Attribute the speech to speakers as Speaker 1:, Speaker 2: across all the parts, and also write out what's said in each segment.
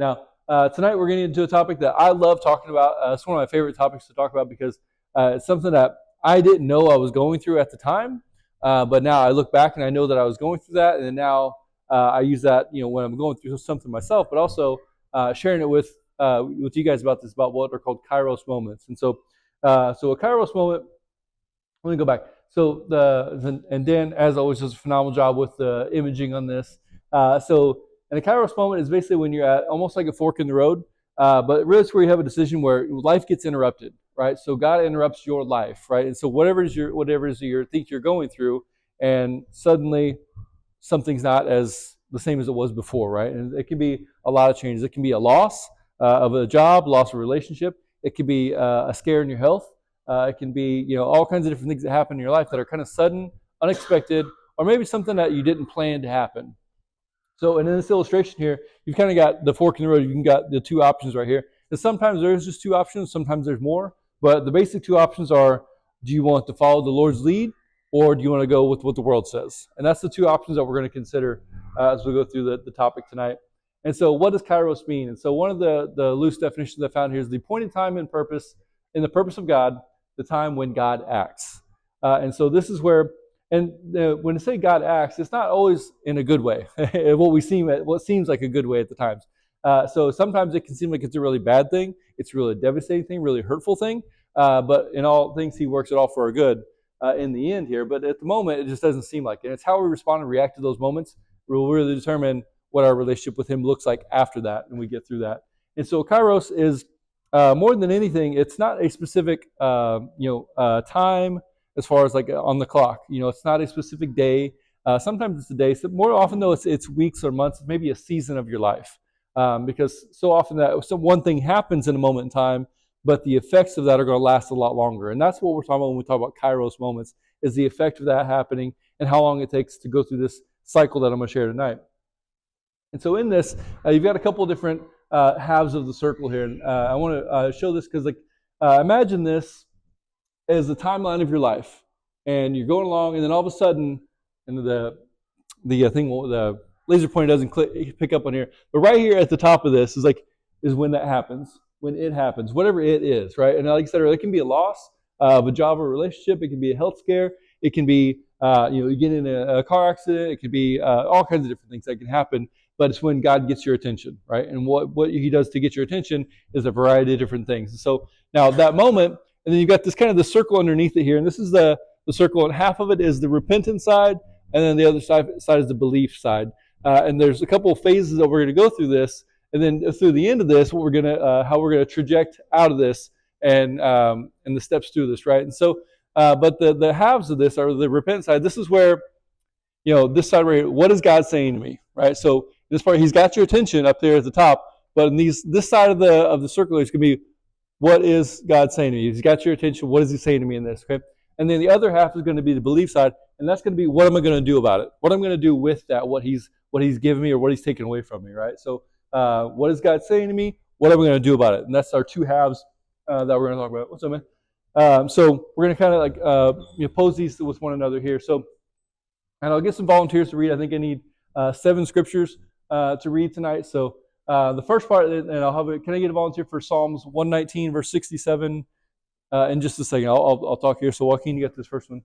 Speaker 1: Now, tonight we're getting into a topic that I love talking about. It's one of my favorite topics to talk about because it's something that I didn't know I was going through at the time, but now I look back and I know that I was going through that, and then now I use that, when I'm going through something myself, but also sharing it with you guys about what are called Kairos moments. And so a Kairos moment. Let me go back. So and Dan, as always, does a phenomenal job with the imaging on this. And a Kairos moment is basically when you're at almost like a fork in the road, but really it's where you have a decision where life gets interrupted, right? So God interrupts your life, right? And so whatever it is you think you're going through, and suddenly something's not as the same as it was before, right? And it can be a lot of changes. It can be a loss of a job, loss of a relationship. It could be a scare in your health. It can be, all kinds of different things that happen in your life that are kind of sudden, unexpected, or maybe something that you didn't plan to happen. So, and in this illustration here, you've kind of got the fork in the road. You've got the two options right here. And sometimes there's just two options. Sometimes there's more. But the basic two options are: do you want to follow the Lord's lead, or do you want to go with what the world says? And that's the two options that we're going to consider as we go through the topic tonight. And so, what does Kairos mean? And so, one of the loose definitions I found here is the appointed time and purpose in the purpose of God, the time when God acts. And so this is where, and when I say God acts, it's not always in a good way. what seems like a good way at the times. So sometimes it can seem like it's a really bad thing. It's a really devastating thing, really hurtful thing. But in all things, He works it all for our good in the end here. But at the moment, it just doesn't seem like it. And it's how we respond and react to those moments will really determine what our relationship with Him looks like after that, and we get through that. And so Kairos is more than anything, it's not a specific time as far as like on the clock. It's not a specific day. Sometimes it's a day. So more often though, it's weeks or months, maybe a season of your life. Because so often one thing happens in a moment in time, but the effects of that are going to last a lot longer. And that's what we're talking about when we talk about Kairos moments, is the effect of that happening and how long it takes to go through this cycle that I'm going to share tonight. And so in this, you've got a couple of different halves of the circle here. And I want to show this because imagine this as the timeline of your life. And you're going along, and then all of a sudden, and the laser pointer doesn't pick up on here, but right here at the top of this is when that happens, when it happens, whatever it is, right? And like I said, it can be a loss of a job or relationship. It can be a health scare. It can be, you get in a car accident. It could be all kinds of different things that can happen. But it's when God gets your attention, right? And what He does to get your attention is a variety of different things. So now that moment, and then you've got this kind of the circle underneath it here, and this is the circle, and half of it is the repentance side, and then the other side is the belief side. And there's a couple of phases that we're going to go through this, and then through the end of this, how we're going to traject out of this, and the steps through this, right? And so, but the halves of this are the repent side. This is where, this side right here, what is God saying to me, right? So this part, He's got your attention up there at the top, but in this side of the circle is going to be, what is God saying to me? He's got your attention. What is He saying to me in this? Okay, and then the other half is going to be the belief side, and that's going to be, what am I going to do about it? What I'm going to do with that? What He's given me or what He's taken away from me, right? So, what is God saying to me? What am I going to do about it? And that's our two halves that we're going to talk about. What's up, man? So we're going to kind of pose these with one another here. So, and I'll get some volunteers to read. I think I need 7 scriptures to read tonight. So the first part, and I'll have it. Can I get a volunteer for Psalms 119, verse 67? In just a second, I'll talk here. So Joaquin, you got this first one.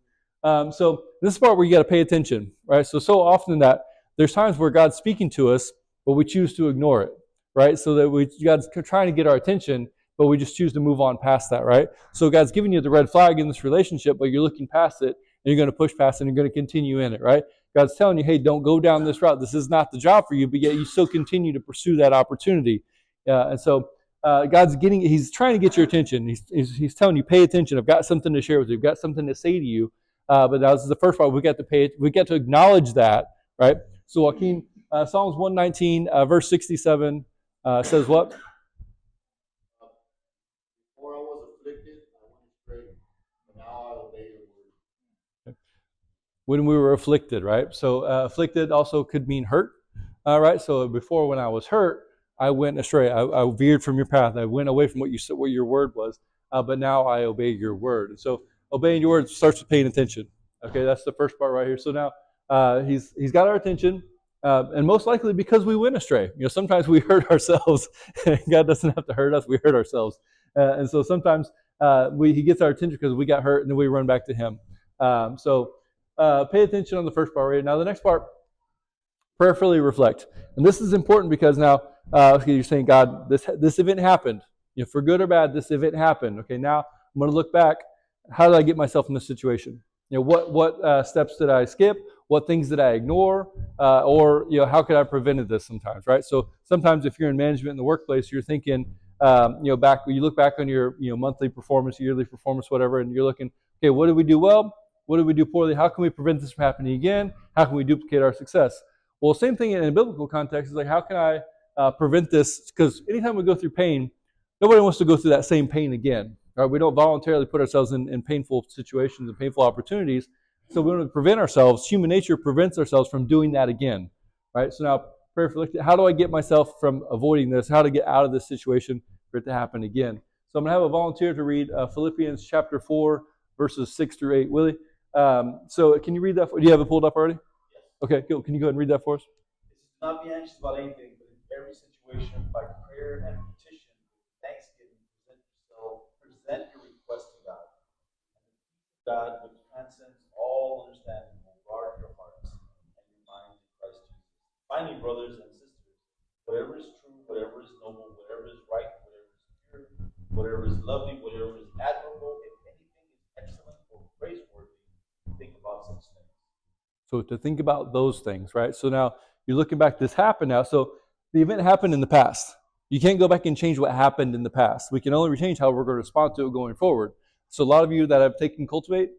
Speaker 1: So this is the part where you got to pay attention, right? So often that there's times where God's speaking to us, but we choose to ignore it, right? So that God's trying to get our attention, but we just choose to move on past that, right? So God's giving you the red flag in this relationship, but you're looking past it, and you're going to push past it, and you're going to continue in it, right? God's telling you, hey, don't go down this route. This is not the job for you, but yet you still continue to pursue that opportunity. And so He's trying to get your attention. He's telling you, pay attention. I've got something to share with you. I've got something to say to you. But that was the first part. We got to acknowledge that, right? So Joaquin, Psalms 119, verse 67 says what?
Speaker 2: Before I was afflicted, I went astray, but now I obey your word.
Speaker 1: When we were afflicted, right? So afflicted also could mean hurt, right? So before, when I was hurt, I went astray. I veered from your path. I went away from what you said, what your word was. But now I obey your word. And so obeying your word starts with paying attention. Okay, that's the first part right here. So now he's got our attention. And most likely because we went astray. Sometimes we hurt ourselves. God doesn't have to hurt us; we hurt ourselves. And so sometimes He gets our attention because we got hurt, and then we run back to Him. So pay attention on the first part. Right now, the next part, prayerfully reflect. And this is important because now you're saying, God, this event happened. For good or bad, this event happened. Okay, now I'm going to look back. How did I get myself in this situation? What steps did I skip? What things did I ignore? Or how could I have prevented this sometimes, right? So sometimes if you're in management in the workplace, you're thinking, back when you look back on your monthly performance, yearly performance, whatever, and you're looking, okay, what did we do well? What did we do poorly? How can we prevent this from happening again? How can we duplicate our success? Well, same thing in a biblical context is like, how can I prevent this? Because anytime we go through pain, nobody wants to go through that same pain again. Right? We don't voluntarily put ourselves in painful situations and painful opportunities. So we want to prevent ourselves. Human nature prevents ourselves from doing that again. Right? So now, prayerfully, how do I get myself from avoiding this? How to get out of this situation for it to happen again? So I'm going to have a volunteer to read Philippians chapter 4, verses 6 through 8. Willie? So can you read that? Do you have it pulled up already? Okay, cool. Can you go ahead and read that for us?
Speaker 3: It says, "Do not be anxious about anything, but in every situation, by prayer and petition, with thanksgiving, present your request to God. And the peace of God, which transcends all understanding, will guard your hearts and your minds in Christ Jesus. Finally, brothers and sisters, whatever is true, whatever is noble, whatever is right, whatever is pure, whatever is lovely, whatever is admirable, if anything is excellent or praiseworthy, think about such things."
Speaker 1: So to think about those things, right? So now you're looking back, this happened now. So the event happened in the past. You can't go back and change what happened in the past. We can only change how we're going to respond to it going forward. So a lot of you that have taken Cultivate,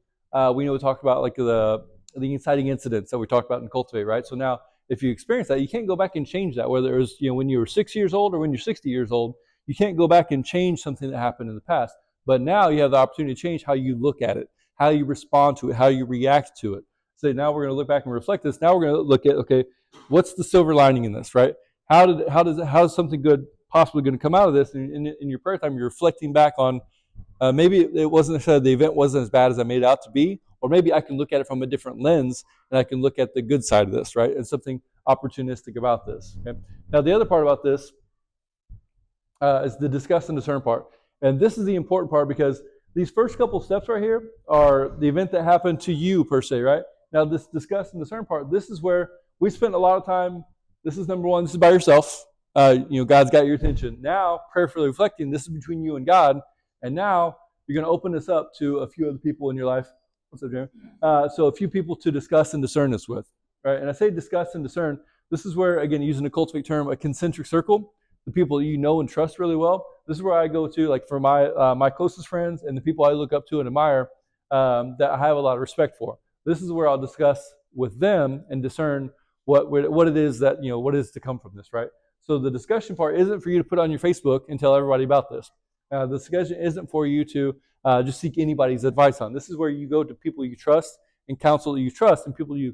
Speaker 1: we talked about like the inciting incidents that we talked about in Cultivate, right? So now if you experience that, you can't go back and change that, whether it was when you were 6 years old or when you're 60 years old. You can't go back and change something that happened in the past. But now you have the opportunity to change how you look at it, how you respond to it, how you react to it. So now we're going to look back and reflect this. Now we're going to look at, okay, what's the silver lining in this, right? How is something good possibly going to come out of this? And in your prayer time, you're reflecting back on maybe it wasn't necessarily the event wasn't as bad as I made it out to be, or maybe I can look at it from a different lens and I can look at the good side of this, right? And something opportunistic about this. Okay? Now the other part about this is the discuss and discern part. And this is the important part because these first couple steps right here are the event that happened to you per se, right? Now, this discuss and discern part, this is where we spent a lot of time. This is number one. This is by yourself. God's got your attention. Now, prayerfully reflecting, this is between you and God. And now, you're going to open this up to a few other people in your life. What's up, Jeremy? So a few people to discuss and discern this with. Right? And I say discuss and discern. This is where, again, using a Cultivate term, a concentric circle, the people you know and trust really well. This is where I go to, like for my closest friends and the people I look up to and admire that I have a lot of respect for. This is where I'll discuss with them and discern what it is that, what is to come from this, right? So the discussion part isn't for you to put on your Facebook and tell everybody about this. The discussion isn't for you to just seek anybody's advice on. This is where you go to people you trust and counsel that you trust and people you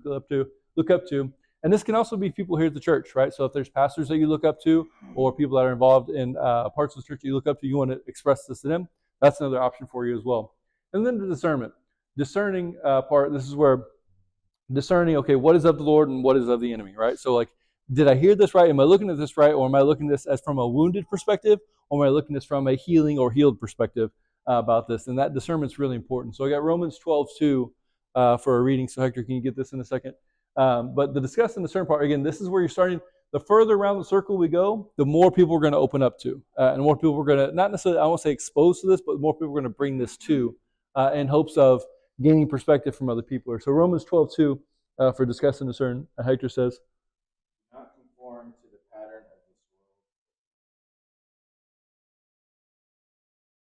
Speaker 1: look up to. And this can also be people here at the church, right? So if there's pastors that you look up to or people that are involved in parts of the church that you look up to, you want to express this to them, that's another option for you as well. And then the discernment. Discerning part, this is where discerning, okay, what is of the Lord and what is of the enemy, right? So like, did I hear this right? Am I looking at this right? Or am I looking at this as from a wounded perspective? Or am I looking at this from a healing or healed perspective about this? And that discernment is really important. So I got Romans 12:2 for a reading. So Hector, can you get this in a second? But the discuss and discern part, again, this is where you're starting. The further around the circle we go, the more people we're going to open up to. And more people we're going to, not necessarily, I won't say exposed to this, but more people we're going to bring this to in hopes of gaining perspective from other people. So Romans 12:2 for discuss and discern, Hector says,
Speaker 3: "Do not conform to the pattern of this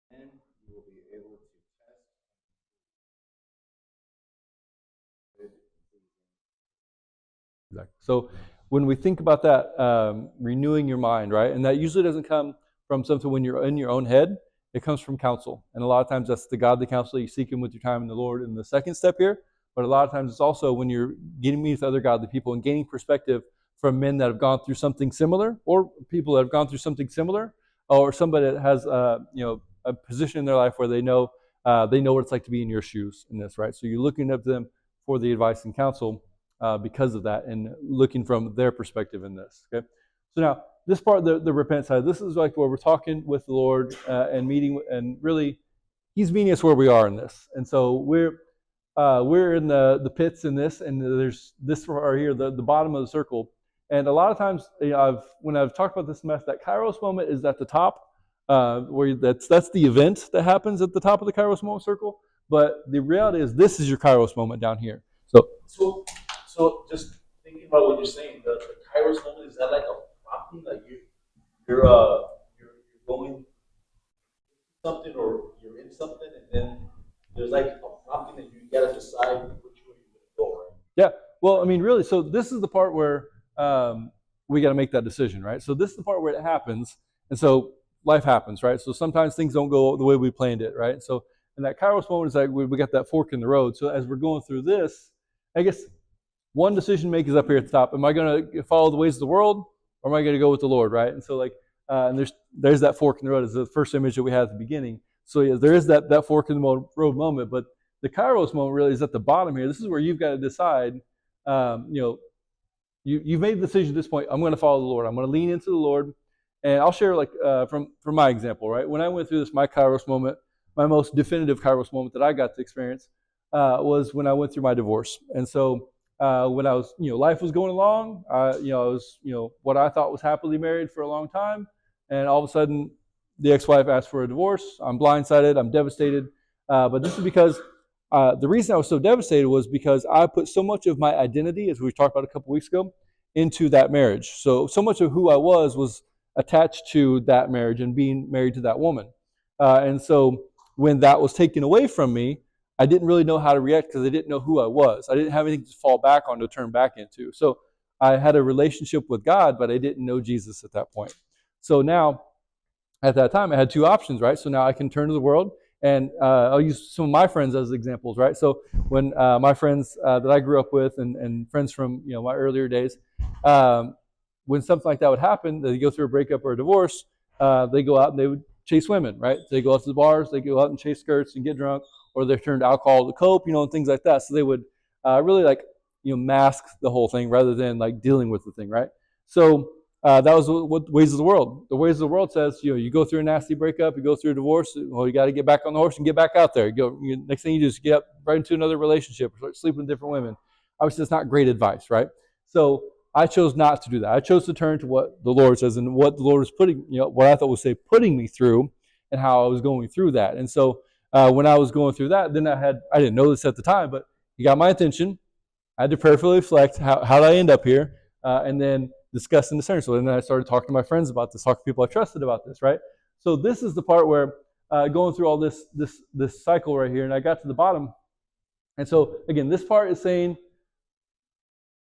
Speaker 3: world, and you will be able to test and
Speaker 1: exactly. So when we think about that, renewing your mind, right? And that usually doesn't come from something when you're in your own head. It comes from counsel. And a lot of times that's the godly counsel you seek him with your time in the Lord in the second step here. But a lot of times it's also when you're getting meet with other godly people and gaining perspective from men that have gone through something similar, or people that have gone through something similar, or somebody that has a position in their life where they know what it's like to be in your shoes in this, right? So you're looking up to them for the advice and counsel because of that, and looking from their perspective in this. Okay, so now this part, the repent side, this is like where we're talking with the Lord and meeting, and really, He's meeting us where we are in this, and so we're in the pits in this, and there's this right here, the bottom of the circle. And a lot of times, when I've talked about this mess, that Kairos moment is at the top, where that's the event that happens at the top of the Kairos moment circle. But the reality is, this is your Kairos moment down here.
Speaker 3: So just thinking about what you're saying, the Kairos moment, is that like a prompting, like you're going something, or you're in something, and then there's like a prompting that you gotta decide which way you're gonna go, right?
Speaker 1: Yeah. Well, I mean, really. So this is the part where we got to make that decision, right? So this is the part where it happens, and so life happens, right? So sometimes things don't go the way we planned it, right? So in that Kairos moment is like we got that fork in the road. So as we're going through this, I guess one decision making is up here at the top. Am I going to follow the ways of the world, or am I going to go with the Lord, right? And so like, and there's that fork in the road is the first image that we had at the beginning. So yeah, there is that fork in the road moment, but the Kairos moment really is at the bottom here. This is where you've got to decide, you've made the decision at this point. I'm going to follow the Lord. I'm going to lean into the Lord. And I'll share like from my example, right? When I went through this, my Kairos moment, my most definitive Kairos moment that I got to experience was when I went through my divorce. And so when I was, life was going along, I was, what I thought was happily married for a long time. And all of a sudden, the ex-wife asked for a divorce. I'm blindsided. I'm devastated. But this is because the reason I was so devastated was because I put so much of my identity, as we talked about a couple weeks ago, into that marriage. So much of who I was attached to that marriage and being married to that woman. And so when that was taken away from me, I didn't really know how to react because I didn't know who I was. I didn't have anything to fall back on, to turn back into. So I had a relationship with God, but I didn't know Jesus at that point. So now, at that time, I had two options, right? So now I can turn to the world, and I'll use some of my friends as examples, right? So when my friends that I grew up with, and friends from my earlier days, when something like that would happen, they go through a breakup or a divorce, they go out and they would chase women, right? They go out to the bars, they go out and chase skirts and get drunk, or they turn to alcohol to cope, and things like that. So they would really mask the whole thing rather than like dealing with the thing, right? So that was what ways of the world. The ways of the world says, you go through a nasty breakup, you go through a divorce. Well, you got to get back on the horse and get back out there. Next thing you do is get up right into another relationship, or start sleeping with different women. Obviously, that's not great advice, right? So I chose not to do that. I chose to turn to what the Lord says, and what the Lord was putting, what I thought was putting me through, and how I was going through that. And so when I was going through that, then I didn't know this at the time, but He got my attention. I had to prayerfully reflect, how did I end up here? And then discuss and discern. So then I started talking to my friends about this, talking to people I trusted about this, right? So this is the part where going through all this cycle right here, and I got to the bottom. And so again, this part is saying,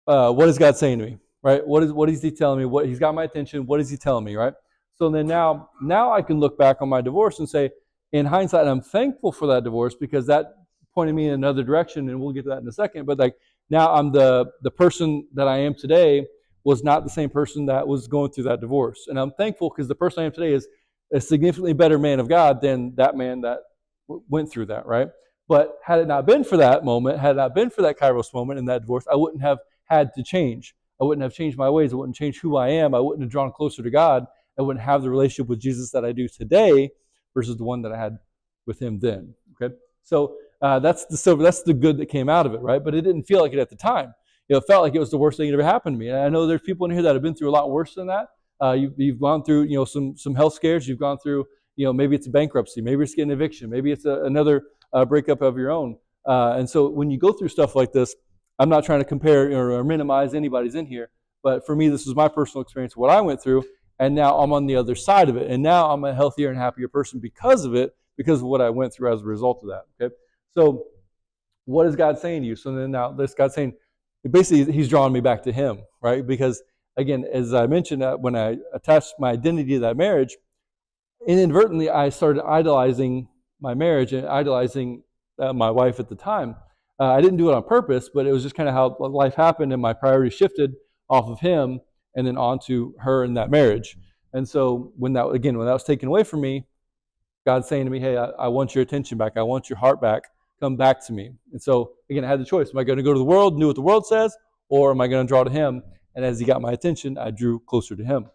Speaker 1: what is God saying to me, right? What is He telling me? What He's got my attention. What is He telling me, right? So then now I can look back on my divorce and say, in hindsight, I'm thankful for that divorce, because that pointed me in another direction, and we'll get to that in a second. But like now, I'm the person that I am today was not the same person that was going through that divorce, and I'm thankful because the person I am today is a significantly better man of God than that man that went through that, right? But had it not been for that moment, had it not been for that Kairos moment and that divorce, I wouldn't have had to change. I wouldn't have changed my ways. I wouldn't change who I am. I wouldn't have drawn closer to God. I wouldn't have the relationship with Jesus that I do today versus the one that I had with Him then. Okay, so that's the good that came out of it, right? But it didn't feel like it at the time. It felt like it was the worst thing that ever happened to me. And I know there's people in here that have been through a lot worse than that. You've gone through some health scares. You've gone through maybe it's a bankruptcy, maybe it's getting eviction, maybe it's another breakup of your own. And so when you go through stuff like this, I'm not trying to compare or minimize anybody's in here, but for me, this is my personal experience, what I went through, and now I'm on the other side of it, and now I'm a healthier and happier person because of it, because of what I went through as a result of that. Okay, so what is God saying to you? So then now this God's saying, basically, He's drawing me back to Him, right? Because again, as I mentioned, when I attached my identity to that marriage, inadvertently I started idolizing my marriage and idolizing my wife at the time. I didn't do it on purpose, but it was just kind of how life happened, and my priorities shifted off of Him and then onto her in that marriage. And so when that was taken away from me, God's saying to me, hey, I want your attention back. I want your heart back. Come back to me. And so again, I had the choice. Am I going to go to the world and do what the world says, or am I going to draw to him? And as he got my attention, I drew closer to him.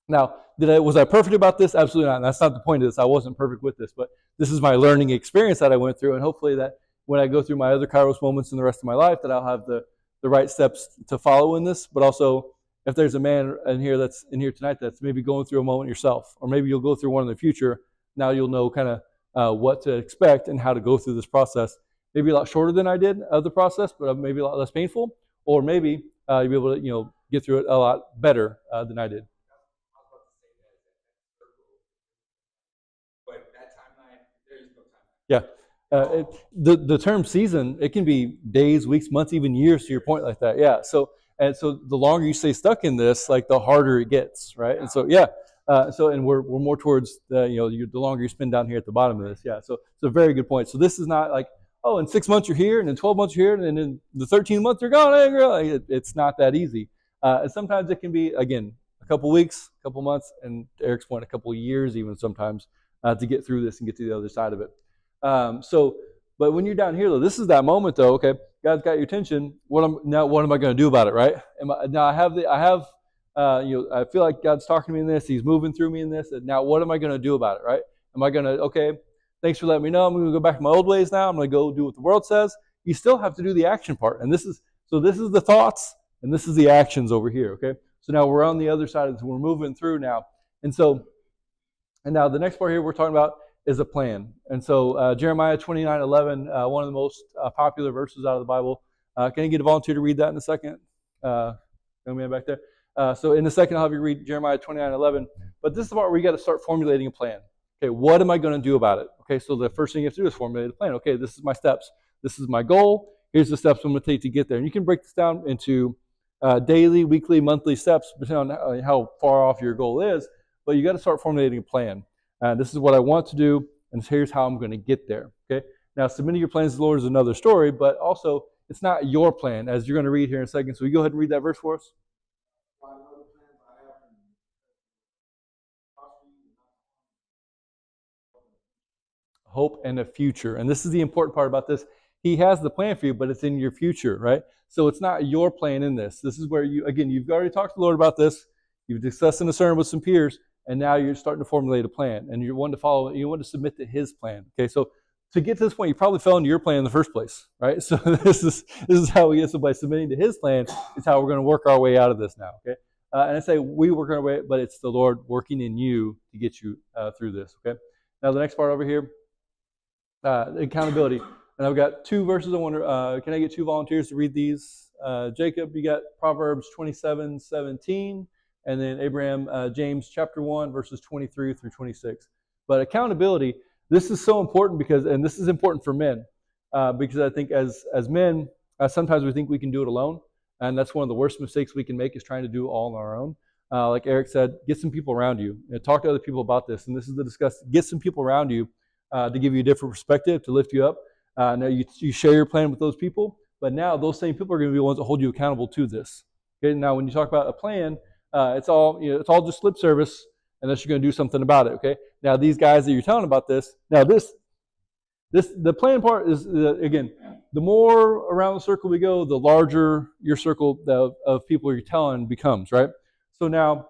Speaker 1: Now, was I perfect about this? Absolutely not. And that's not the point of this. I wasn't perfect with this, but this is my learning experience that I went through, and hopefully that when I go through my other Kairos moments in the rest of my life, that I'll have the right steps to follow in this. But also, if there's a man in here that's in here tonight that's maybe going through a moment yourself, or maybe you'll go through one in the future, now you'll know kind of what to expect and how to go through this process. Maybe a lot shorter than I did of the process, but maybe a lot less painful, or maybe you'll be able to get through it a lot better than I did. Yeah. The term season, it can be days, weeks, months, even years to your point like that. Yeah. So the longer you stay stuck in this, like the harder it gets, right? And so and we're more towards the longer you spend down here at the bottom of this. Yeah. So it's a very good point. So this is not like, oh, in 6 months you're here, and in 12 months you're here, and in the 13th month you're gone. Hey, girl. It's not that easy. And sometimes it can be, again, a couple weeks, a couple months, and to Eric's point, a couple years even sometimes to get through this and get to the other side of it. But when you're down here, though, this is that moment, though. Okay, God's got your attention. What am I going to do about it, right? I feel like God's talking to me in this. He's moving through me in this. And now, what am I going to do about it, right? Am I going to, okay, thanks for letting me know. I'm going to go back to my old ways now. I'm going to go do what the world says. You still have to do the action part, and this is the thoughts, and this is the actions over here. Okay, so now we're on the other side of this. We're moving through now, and now the next part here we're talking about is a plan. And so Jeremiah 29:11, one of the most popular verses out of the Bible. Can I get a volunteer to read that in a second? Young man back there. So in a second, I'll have you read Jeremiah 29:11. But this is the part where you got to start formulating a plan. Okay, what am I going to do about it? Okay, so the first thing you have to do is formulate a plan. Okay, this is my steps. This is my goal. Here's the steps I'm going to take to get there. And you can break this down into daily, weekly, monthly steps, depending on how far off your goal is. But you got to start formulating a plan. This is what I want to do, and here's how I'm going to get there. Okay. Now, submitting your plans to the Lord is another story, but also it's not your plan, as you're going to read here in a second. So, you go ahead and read that verse for us. Hope and a future, and this is the important part about this. He has the plan for you, but it's in your future, right? So it's not your plan in this. This is where you've already talked to the Lord about this. You've discussed and discerned with some peers. And now you're starting to formulate a plan, and you want to follow. You want to submit to His plan. Okay, so to get to this point, you probably fell into your plan in the first place, right? So this is how we get. So by submitting to His plan is how we're going to work our way out of this now. Okay, and I say we work our way, but it's the Lord working in you to get you through this. Okay. Now the next part over here, accountability, and I've got two verses. I wonder, can I get two volunteers to read these? Jacob, you got Proverbs 27:17. And then Abraham, James chapter 1, verses 23 through 26. But accountability, this is so important and this is important for men, because I think as men, sometimes we think we can do it alone. And that's one of the worst mistakes we can make, is trying to do it all on our own. Like Eric said, get some people around you. Talk to other people about this. And this is the discuss. Get some people around you to give you a different perspective, to lift you up. Now you share your plan with those people, but now those same people are going to be the ones that hold you accountable to this. Okay. Now, when you talk about a plan, it's all just lip service unless you're going to do something about it. Okay. Now these guys that you're telling about this, now the plan part is again, the more around the circle we go, the larger your circle of people you're telling becomes, right? So now,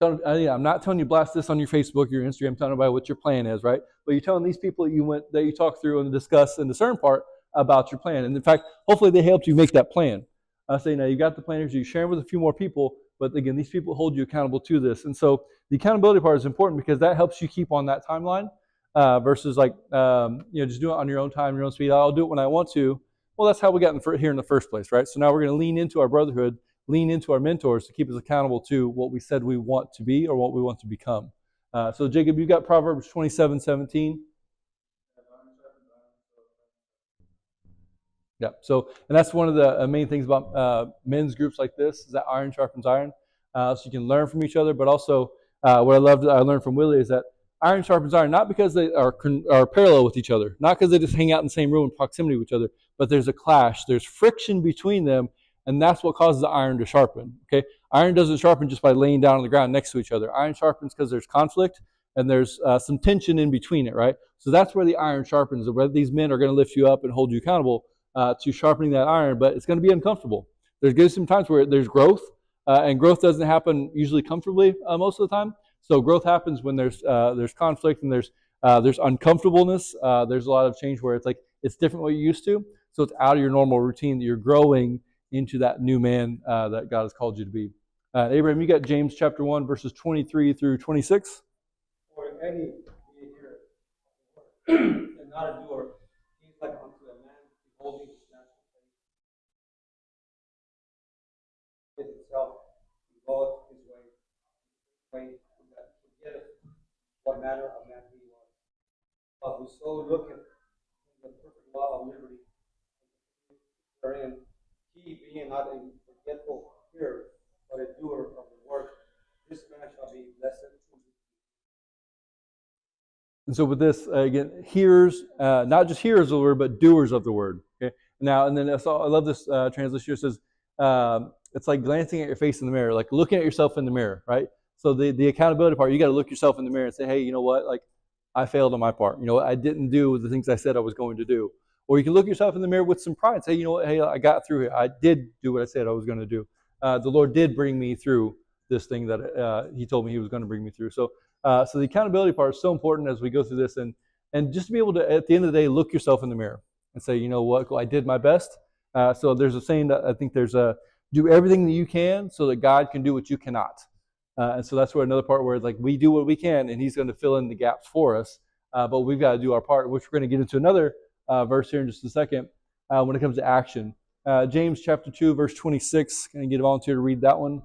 Speaker 1: I'm not telling you blast this on your Facebook, your Instagram, telling everybody what your plan is, right? But you're telling these people that you talk through and discuss and discern part about your plan. And in fact, hopefully they helped you make that plan. Now you got the plan here, so you share it with a few more people. But again, these people hold you accountable to this. And so the accountability part is important because that helps you keep on that timeline versus just do it on your own time, your own speed. I'll do it when I want to. Well, that's how we got here in the first place, right? So now we're going to lean into our brotherhood, lean into our mentors to keep us accountable to what we said we want to be or what we want to become. So Jacob, you got Proverbs 27:17. Yeah. So, and that's one of the main things about men's groups like this is that iron sharpens iron. So you can learn from each other, but also what I learned from Willie is that iron sharpens iron, not because they are parallel with each other, not because they just hang out in the same room in proximity with each other, but there's a clash, there's friction between them, and that's what causes the iron to sharpen. Okay, iron doesn't sharpen just by laying down on the ground next to each other. Iron sharpens because there's conflict and there's some tension in between it, right? So that's where the iron sharpens. Where these men are going to lift you up and hold you accountable to sharpening that iron, but it's going to be uncomfortable. There's going to be some times where there's growth, and growth doesn't happen usually comfortably most of the time. So growth happens when there's conflict and there's uncomfortableness. There's a lot of change where it's like it's different what you're used to. So it's out of your normal routine that you're growing into that new man that God has called you to be. Abraham, you got James chapter 1, verses 23 through 26.
Speaker 4: For if any be here and not a doer, he is like unto a man beholding his natural face. Itself, he goeth his way, that forgetteth what manner of man he was. But whoso looketh in the perfect law of liberty, wherein he being not a forgetful hearer, but a doer of the work, this man shall be blessed.
Speaker 1: And so with this, again, hearers, not just hearers of the word, but doers of the word. Okay. Now, and then I love this translation here. It says, it's like glancing at your face in the mirror, like looking at yourself in the mirror, right? So the accountability part, you got to look yourself in the mirror and say, hey, you know what? Like, I failed on my part. You know, I didn't do the things I said I was going to do. Or you can look yourself in the mirror with some pride and say, you know what? Hey, I got through it. I did do what I said I was going to do. The Lord did bring me through this thing that He told me He was going to bring me through. So the accountability part is so important as we go through this, and just to be able to, at the end of the day, look yourself in the mirror and say, you know what? Well, I did my best. So there's a saying that I think there's do everything that you can so that God can do what you cannot. And so that's where another part where it's like we do what we can, and He's going to fill in the gaps for us. But we've got to do our part, which we're going to get into another verse here in just a second when it comes to action. James chapter 2, verse 26. Can I get a volunteer to read that one?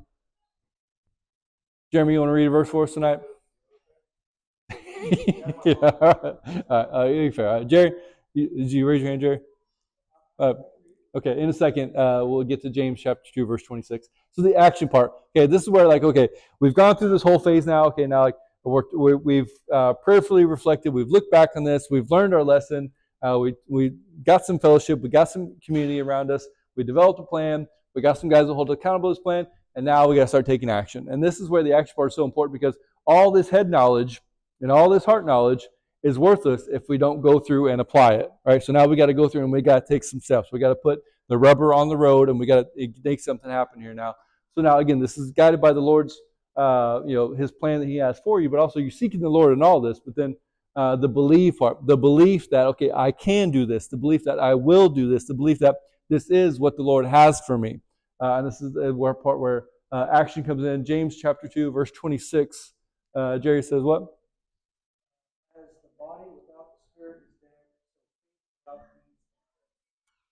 Speaker 1: Jeremy, you want to read a verse for us tonight? Yeah, all right. Fair. Jerry, did you raise your hand, Jerry? Okay, in a second, we'll get to James chapter 2, verse 26. So the action part. Okay, this is where, like, okay, we've gone through this whole phase now. Okay, now, like, we've prayerfully reflected. We've looked back on this. We've learned our lesson. We got some fellowship. We got some community around us. We developed a plan. We got some guys that hold accountable to this plan. And now we got to start taking action. And this is where the action part is so important, because all this head knowledge and all this heart knowledge is worthless if we don't go through and apply it, right? So now we got to go through and we got to take some steps. We got to put the rubber on the road, and we got to make something happen here now. So now, again, this is guided by the Lord's, His plan that He has for you, but also you're seeking the Lord in all this. But then the belief part, the belief that, okay, I can do this, the belief that I will do this, the belief that this is what the Lord has for me. And this is the part where action comes in. James chapter 2, verse 26. Jerry says what?
Speaker 4: As the body without the spirit is dead,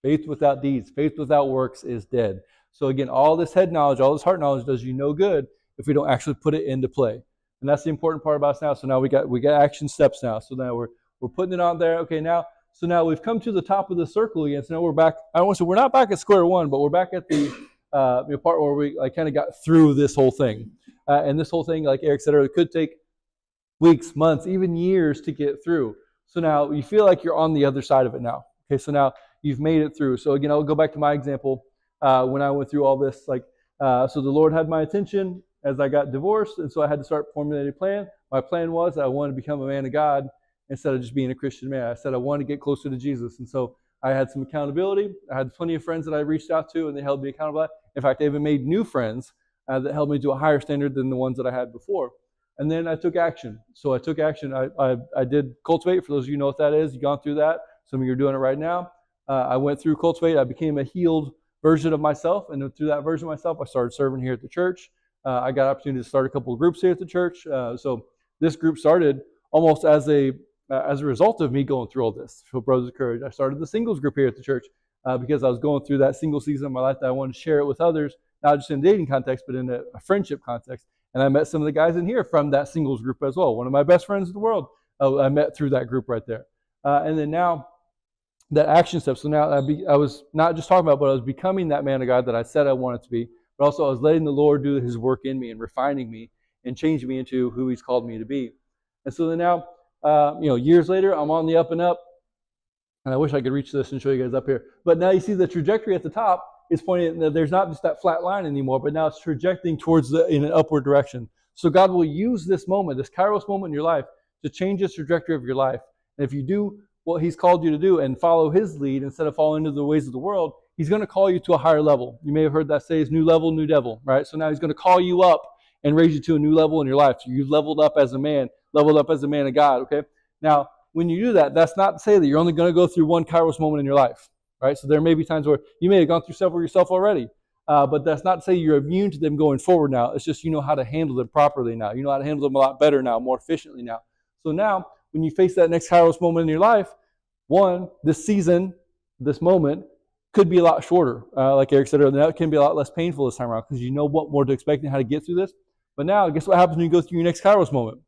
Speaker 1: Faith without deeds, faith without works is dead. So again, all this head knowledge, all this heart knowledge does you no good if we don't actually put it into play. And that's the important part about us now. So now we got action steps now. So now we're putting it on there. Okay, now we've come to the top of the circle again. So now we're back. I don't want to say we're not back at square one, but we're back at the part where we kind of got through this whole thing. And this whole thing, like Eric said earlier, could take weeks, months, even years to get through. So now you feel like you're on the other side of it now. Okay, so now you've made it through. So again, I'll go back to my example when I went through all this. So the Lord had my attention as I got divorced, and so I had to start formulating a plan. My plan was that I wanted to become a man of God instead of just being a Christian man. I said I wanted to get closer to Jesus, and so I had some accountability. I had plenty of friends that I reached out to, and they held me accountable. In fact, I even made new friends that held me to a higher standard than the ones that I had before. And then I took action. So I took action. I did Cultivate. For those of you who know what that is, you've gone through that. Some of you are doing it right now. I went through Cultivate. I became a healed version of myself. And through that version of myself, I started serving here at the church. I got an opportunity to start a couple of groups here at the church. So this group started almost as a result of me going through all this. So Brothers of Courage. I started the singles group here at the church because I was going through that single season of my life that I wanted to share it with others, not just in a dating context, but in a friendship context. And I met some of the guys in here from that singles group as well. One of my best friends in the world, I met through that group right there. And then now, that action step. So now I was not just talking about, but I was becoming that man of God that I said I wanted to be. But also I was letting the Lord do His work in me and refining me and changing me into who He's called me to be. And so then now, years later, I'm on the up and up. And I wish I could reach this and show you guys up here. But now you see the trajectory at the top is pointing, there's not just that flat line anymore, but now it's trajecting towards in an upward direction. So God will use this moment, this Kairos moment in your life, to change the trajectory of your life. And if you do what He's called you to do and follow His lead instead of following into the ways of the world, he's going to call you to a higher level. You may have heard that say, new level, new devil, right? So now he's going to call you up and raise you to a new level in your life. So you've leveled up as a man of God, okay? Now, when you do that, that's not to say that you're only going to go through one Kairos moment in your life, right? So there may be times where you may have gone through several yourself already, but that's not to say you're immune to them going forward now. It's just you know how to handle them properly now. You know how to handle them a lot better now, more efficiently now. So now, when you face that next Kairos moment in your life, one, this season, this moment, could be a lot shorter. Like Eric said earlier, that can be a lot less painful this time around because you know what more to expect and how to get through this. But now, guess what happens when you go through your next Kairos moment?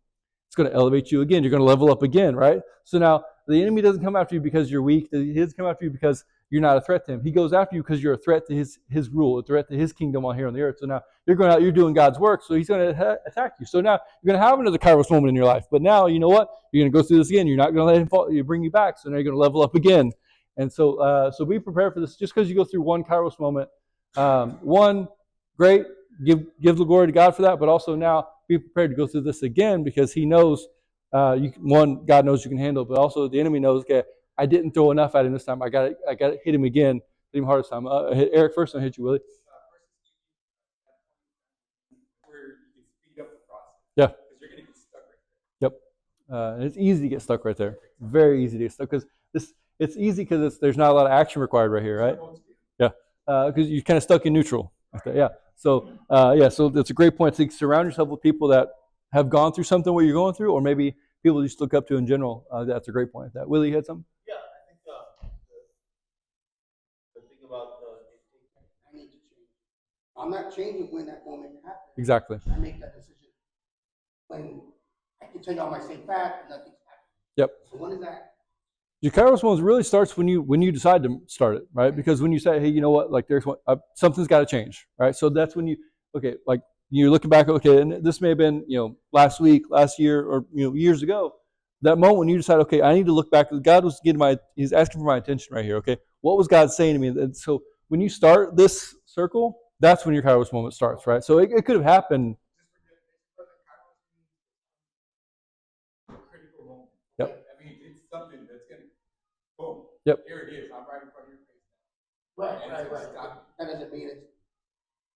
Speaker 1: It's going to elevate you again. You're going to level up again, right? So now, the enemy doesn't come after you because you're weak. He doesn't come after you because you're not a threat to him. He goes after you because you're a threat to his rule, a threat to his kingdom on here on the earth. So now, you're going out, you're doing God's work, so he's going to attack you. So now, you're going to have another Kairos moment in your life. But now, you know what? You're going to go through this again. You're not going to let him fall, bring you back. So now you're going to level up again. And so be prepared for this. Just because you go through one Kairos moment, one, great, give the glory to God for that, but also now be prepared to go through this again because he knows, God knows you can handle it, but also the enemy knows, okay, I didn't throw enough at him this time. I got to hit him again, hit him hard this time. Hit Eric first, and I'll hit you, Willie.
Speaker 5: Where you can speed up the process.
Speaker 1: Yeah.
Speaker 5: Because you're going to get stuck right there.
Speaker 1: Yep. And it's easy to get stuck right there. Very easy to get stuck because it's easy because there's not a lot of action required right here, right? Yeah. Because you're kind of stuck in neutral. Yeah. So so that's a great point. To surround yourself with people that have gone through something what you're going through, or maybe people you just look up to in general. That's a great point. That Willie, you had something?
Speaker 2: Yeah, I think the thing about I need to change. I'm not changing when that moment happens.
Speaker 1: Exactly.
Speaker 2: I make that decision when I can tell you on my same path and nothing's happening.
Speaker 1: Yep.
Speaker 2: So when is that?
Speaker 1: Your Kairos moment really starts when you decide to start it, right? Because when you say, hey, you know what, like there's one, something's got to change, right? So that's when like you're looking back, okay, and this may have been, last week, last year, or years ago. That moment when you decide, okay, I need to look back. God was he's asking for my attention right here, okay? What was God saying to me? And so when you start this circle, that's when your Kairos moment starts, right? So it could have happened.
Speaker 5: Critical moment.
Speaker 1: Yep.
Speaker 5: I mean, it's something that's going to, boom.
Speaker 1: Yep.
Speaker 5: Here it is. I'm right in front of your face
Speaker 2: Right.
Speaker 5: Stop.
Speaker 2: That doesn't mean it's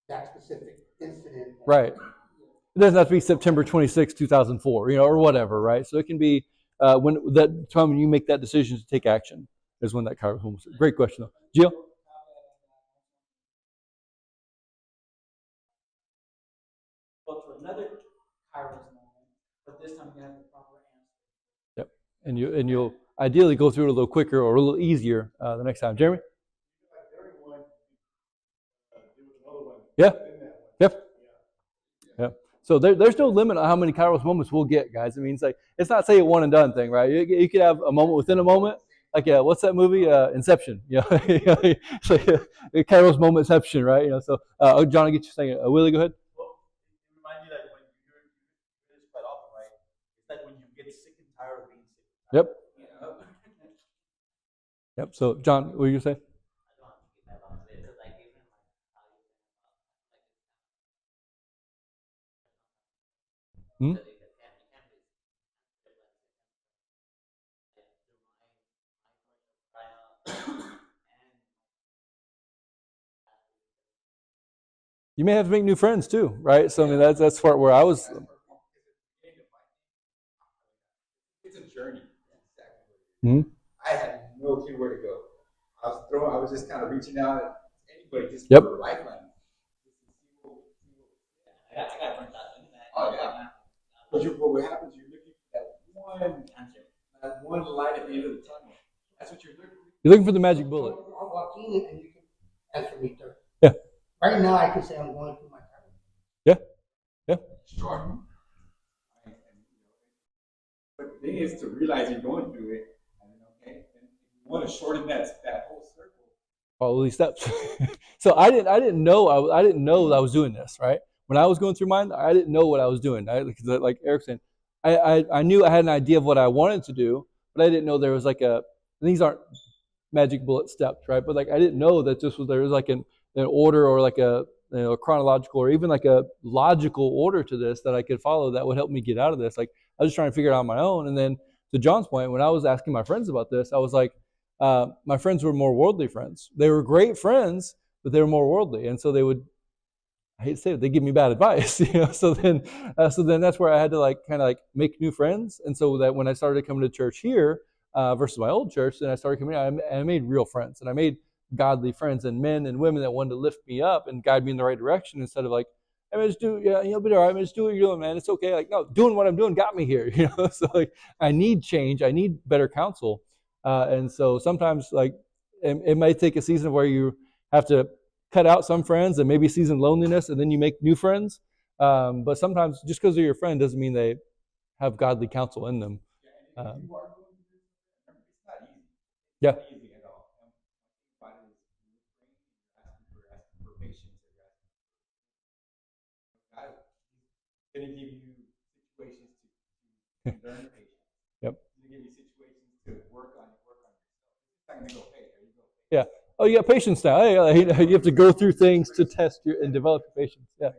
Speaker 2: that specific incident.
Speaker 1: Right. It doesn't have to be September 26, 2004, or whatever, right? So it can be when that time when you make that decision to take action is when that Kairos moment. Great question, though. Jill?
Speaker 3: Go to another Kairos moment, but this time you have the proper answer.
Speaker 1: Yep. And you'll ideally go through it a little quicker or a little easier the next time. Jeremy? Yeah. Yep. Yep. So there's no limit on how many Kairos moments we'll get, guys. I mean, it's not say a one and done thing, right? You could have a moment within a moment. Like, what's that movie? Inception. It's like a Kairos moment inception, right? So, John, I'll get you saying. Willie, go ahead.
Speaker 3: Well, it reminds you that when you hear this quite often, right? It's like when you get sick and tired of being sick.
Speaker 1: Yep. Yep. So, John, what were you going to say? Hmm? You may have to make new friends too, right? So I mean that's part where I was.
Speaker 5: It's a journey.
Speaker 1: Hmm?
Speaker 5: I had no clue where to go. I was just kind of reaching out at anybody just
Speaker 1: Yep.
Speaker 5: for a lifeline.
Speaker 3: I got burnt out doing that.
Speaker 5: Oh, yeah. But what happens, you're looking for that one light at the end of the tunnel. That's what you're looking for.
Speaker 1: You're looking for the magic bullet.
Speaker 2: I'll walk in and you can answer me third.
Speaker 1: Yeah.
Speaker 2: Right now, I can say I'm going through my time.
Speaker 1: Yeah. Yeah.
Speaker 5: Sure. But the thing is to realize you're going through it, and then you want to shorten that whole circle.
Speaker 1: Follow these steps. So I didn't know that I was doing this, right? When I was going through mine, I didn't know what I was doing. Like Eric said, I knew I had an idea of what I wanted to do, but I didn't know there was these aren't magic bullet steps, right? But like I didn't know that there was like an order or like a chronological or even like a logical order to this that I could follow that would help me get out of this. Like I was just trying to figure it out on my own. And then to John's point, when I was asking my friends about this, I was like, my friends were more worldly friends. They were great friends, but they were more worldly, and so they would. I hate to say it, they give me bad advice, you know. So then that's where I had to like kind of like make new friends, and so that when I started coming to church here versus my old church, then I started coming. I made real friends, and I made godly friends, and men and women that wanted to lift me up and guide me in the right direction instead of like, I mean, just do, yeah, you'll be all right. I mean, just do what you're doing, man. It's okay. Like, no, doing what I'm doing got me here, you know. So like, I need change. I need better counsel, and so sometimes like it might take a season where you have to cut out some friends and maybe season loneliness, and then you make new friends. But sometimes just because they're your friend doesn't mean they have godly counsel in them.
Speaker 5: Yeah, and if
Speaker 1: Um,
Speaker 5: you are going through this, remember, it's not easy. It's
Speaker 1: yeah,
Speaker 5: not easy at all. And what I think about it is you're praying, you're asking for patience, or you're asking for God. He's going to give you situations to learn patience.
Speaker 1: yep,
Speaker 5: He's going to give you situations to work on yourself. It's not going to go, hey, there you go.
Speaker 1: yeah. Oh, you got patience now. Hey, you have to go through things to test your and develop your patience. Yeah,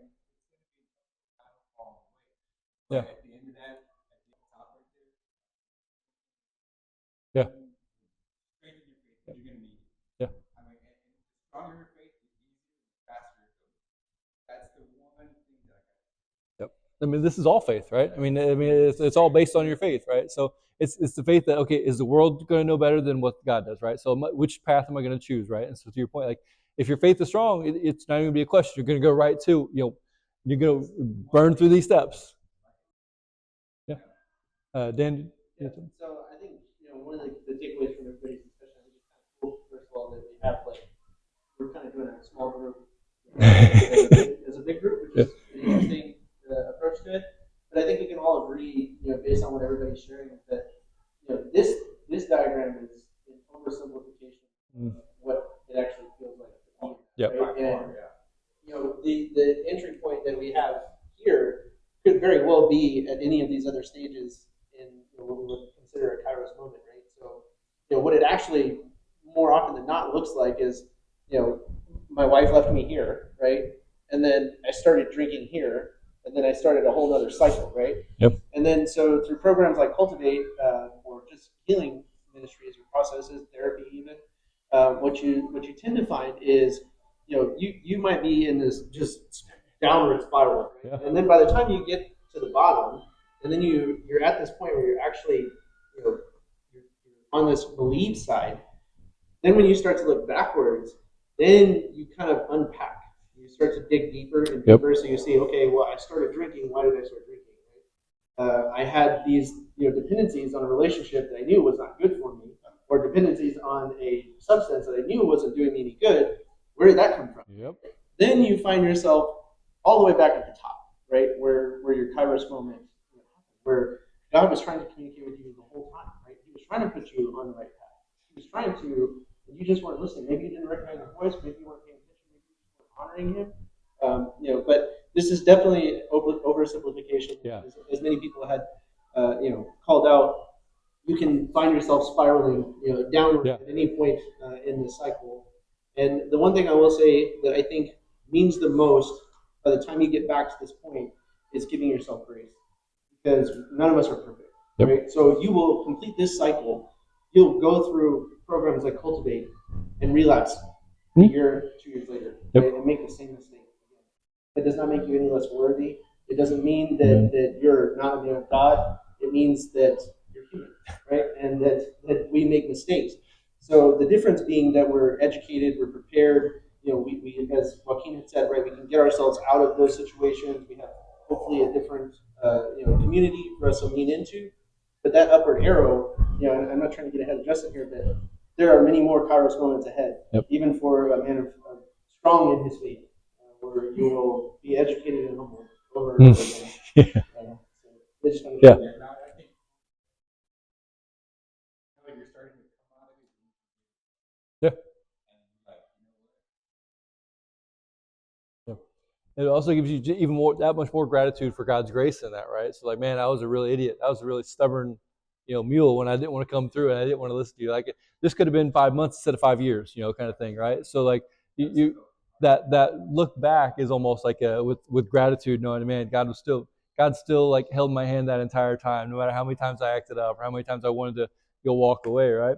Speaker 5: But
Speaker 1: yeah,
Speaker 5: at the end of that, at the top right there,
Speaker 1: yeah,
Speaker 5: strengthen your faith because you're going to need it.
Speaker 1: yeah.
Speaker 5: I mean, and the stronger your faith, the easier and the faster it goes. That's the one thing that I got.
Speaker 1: Yep. I mean, this is all faith, right? I mean, it's all based on your faith, right? So it's the faith that okay, is the world going to know better than what God does, right? So which path am I going to choose, right? And so to your point, like if your faith is strong, it's not going to be a question. You're going to go right to, you know, you're going to burn through these steps. Yeah. Dan.
Speaker 6: Yeah. So I think one of the takeaways from everybody's discussion, I think it's kind of cool. First of all, that we have like we're kind of doing a small group as a big group, which is an interesting approach to it. But I think we can all agree, based on what everybody's sharing, that this diagram is an oversimplification of what it actually feels like to be.
Speaker 1: Yep.
Speaker 6: Right? And the entry point that we have here could very well be at any of these other stages in what we would consider a Kairos moment, right? So, what it actually more often than not looks like is, my wife left me here, right? And then I started drinking here, and then I started a whole other cycle, right?
Speaker 1: Yep.
Speaker 6: And then so through programs like Cultivate or just healing ministries or processes, therapy even, what you tend to find is, you might be in this just downward spiral, right?
Speaker 1: Yeah.
Speaker 6: And then by the time you get to the bottom, and then you're at this point where you're actually, you're on this believe side. Then when you start to look backwards, then you kind of unpack. You start to dig deeper and deeper. Yep. So you see, okay, well, I started drinking. Why did I start drinking? Right? I had these, dependencies on a relationship that I knew was not good for me, or dependencies on a substance that I knew wasn't doing me any good. Where did that come from?
Speaker 1: Yep.
Speaker 6: Then you find yourself all the way back at the top, right, where your Kairos moment, where God was trying to communicate with you the whole time, right? He was trying to put you on the right path. He was trying to, and you just weren't listening. Maybe you didn't recognize the voice. Maybe you weren't paying attention. Maybe you just weren't honoring Him. But this is definitely oversimplification.
Speaker 1: Yeah.
Speaker 6: As many people had, called out. You can find yourself spiraling, downward at any point in the cycle. And the one thing I will say that I think means the most by the time you get back to this point is giving yourself grace, because none of us are perfect.
Speaker 1: Yep.
Speaker 6: Right? So you will complete this cycle. You'll go through programs like Cultivate and relapse a year, 2 years later, right? And make the same mistake again. That does not make you any less worthy. It doesn't mean that you're not a man of God. It means that you're human, right? And that we make mistakes. So the difference being that we're educated, we're prepared. We as Joaquin had said, right, we can get ourselves out of those situations. We have hopefully a different, community for us to lean into. But that upward arrow, and I'm not trying to get ahead of Justin here, but there are many more Kairos moments ahead, even for a man of strong in his faith, where you will be educated and humbled over and over again.
Speaker 1: Yeah.
Speaker 5: Now, I think you're starting to come out of it.
Speaker 1: Yeah.
Speaker 5: And like,
Speaker 1: It also gives you even more, that much more gratitude for God's grace in that, right? So like, man, I was a real idiot. I was a really stubborn, mule when I didn't want to come through and I didn't want to listen to you. Like this could have been 5 months instead of 5 years, kind of thing, right? So like you that look back is almost like with gratitude, knowing, man, God still like held my hand that entire time, no matter how many times I acted up or how many times I wanted to go walk away, right?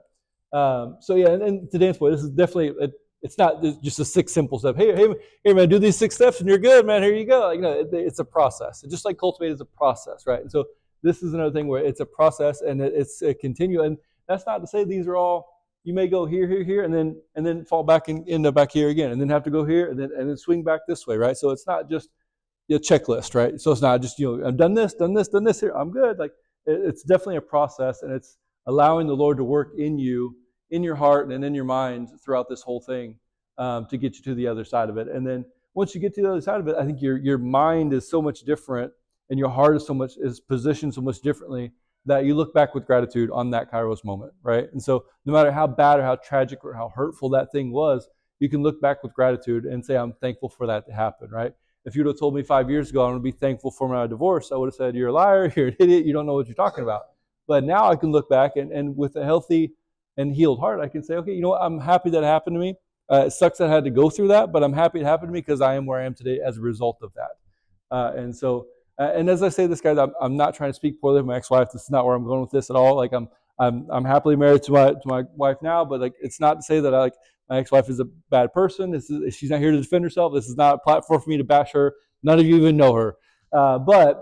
Speaker 1: So yeah, and to Dan's point, this is definitely it's not just a 6 simple step. Hey, man, do these 6 steps and you're good, man. Here you go. Like, it's a process. Just like cultivate is a process, right? And so this is another thing where it's a process and it's a continual. And that's not to say these are all. You may go here, and then fall back and end up back here again, and then have to go here, and then swing back this way, right? So it's not just a checklist, right? So it's not just I've done this here, I'm good. Like it's definitely a process, and it's allowing the Lord to work in you, in your heart, and in your mind throughout this whole thing to get you to the other side of it. And then once you get to the other side of it, I think your mind is so much different, and your heart is positioned so much differently that you look back with gratitude on that Kairos moment, right? And so no matter how bad or how tragic or how hurtful that thing was, you can look back with gratitude and say, I'm thankful for that to happen, right? If you would have told me 5 years ago I'm going to be thankful for my divorce, I would have said, you're a liar, you're an idiot, you don't know what you're talking about. But now I can look back and with a healthy and healed heart, I can say, okay, you know what, I'm happy that happened to me. It sucks that I had to go through that, but I'm happy it happened to me because I am where I am today as a result of that. And as I say this, guys, I'm not trying to speak poorly of my ex-wife. This is not where I'm going with this at all. Like I'm happily married to my wife now, but like it's not to say that my ex-wife is a bad person. She's not here to defend herself. This is not a platform for me to bash her. None of you even know her. But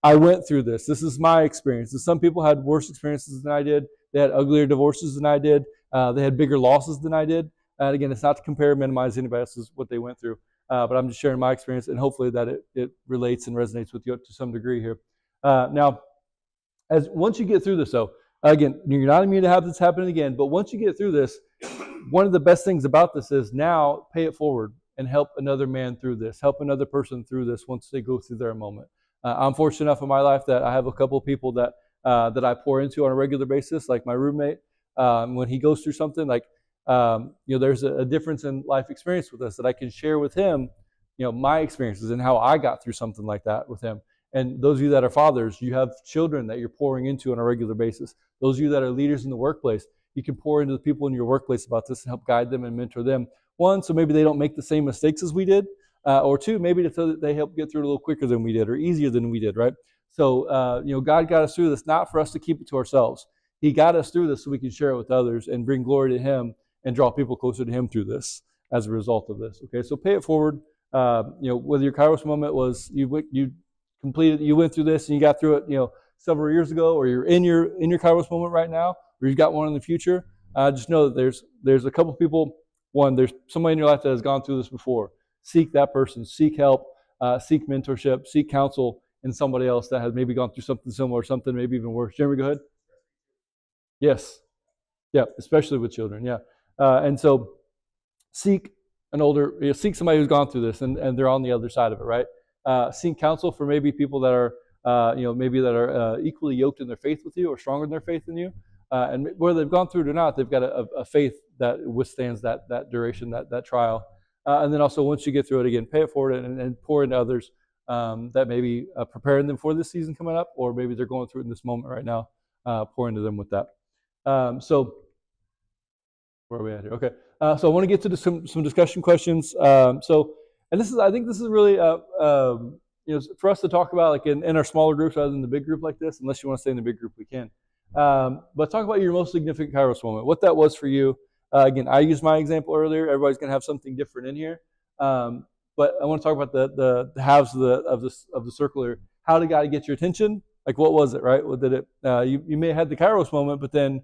Speaker 1: I went through this. This is my experience. Some people had worse experiences than I did. They had uglier divorces than I did. They had bigger losses than I did. And again, it's not to compare or minimize anybody else's what they went through. But I'm just sharing my experience, and hopefully that it relates and resonates with you to some degree here. Now, once you get through this, though, again, you're not immune to have this happen again, but once you get through this, one of the best things about this is now pay it forward and help another man through this, help another person through this once they go through their moment. I'm fortunate enough in my life that I have a couple of people that I pour into on a regular basis, like my roommate. When he goes through something, there's a difference in life experience with us that I can share with him, my experiences and how I got through something like that with him. And those of you that are fathers, you have children that you're pouring into on a regular basis. Those of you that are leaders in the workplace, you can pour into the people in your workplace about this and help guide them and mentor them. 1, so maybe they don't make the same mistakes as we did, or 2, maybe so that they help get through it a little quicker than we did or easier than we did, right? So, God got us through this, not for us to keep it to ourselves. He got us through this so we can share it with others and bring glory to Him and draw people closer to Him through this as a result of this. Okay, so pay it forward. Whether your Kairos moment was you went through this and you got through it, several years ago, or you're in your Kairos moment right now, or you've got one in the future. Just know that there's a couple people. 1, there's somebody in your life that has gone through this before. Seek that person. Seek help. Seek mentorship. Seek counsel in somebody else that has maybe gone through something similar, something maybe even worse. Jeremy, go ahead. Yes. Yeah, especially with children. Yeah. And so seek somebody who's gone through this and they're on the other side of it, right? Seek counsel for maybe people that are equally yoked in their faith with you or stronger in their faith than you. And whether they've gone through it or not, they've got a faith that withstands that duration, that trial. And then also once you get through it, again, pay it forward and pour into others that may be preparing them for this season coming up, or maybe they're going through it in this moment right now. Pour into them with that. So where are we at here? Okay. So I want to get to some discussion questions. I think this is really for us to talk about, like in our smaller groups rather than the big group like this. Unless you want to stay in the big group, we can. But talk about your most significant Kairos moment. What that was for you. Again, I used my example earlier. Everybody's going to have something different in here. But I want to talk about the halves of the circle here. How did God get your attention? Like, what was it? Right? What did it? You may have had the Kairos moment, but then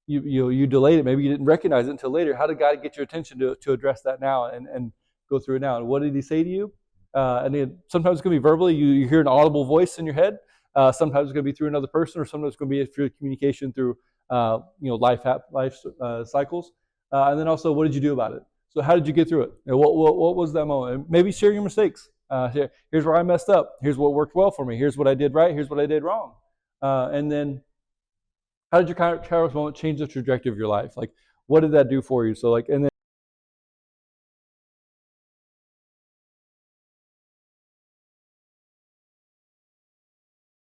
Speaker 1: you delayed it. Maybe you didn't recognize it until later. How did God get your attention to address that now and go through it now? And what did He say to you? And then sometimes it's going to be verbally. You hear an audible voice in your head. Sometimes it's going to be through another person, or sometimes it's going to be through communication through life cycles. And then also, what did you do about it? So how did you get through it? What was that moment? And maybe share your mistakes. Here's where I messed up. Here's what worked well for me. Here's what I did right. Here's what I did wrong. And then how did your Kairos moment change the trajectory of your life? Like, what did that do for you? So and then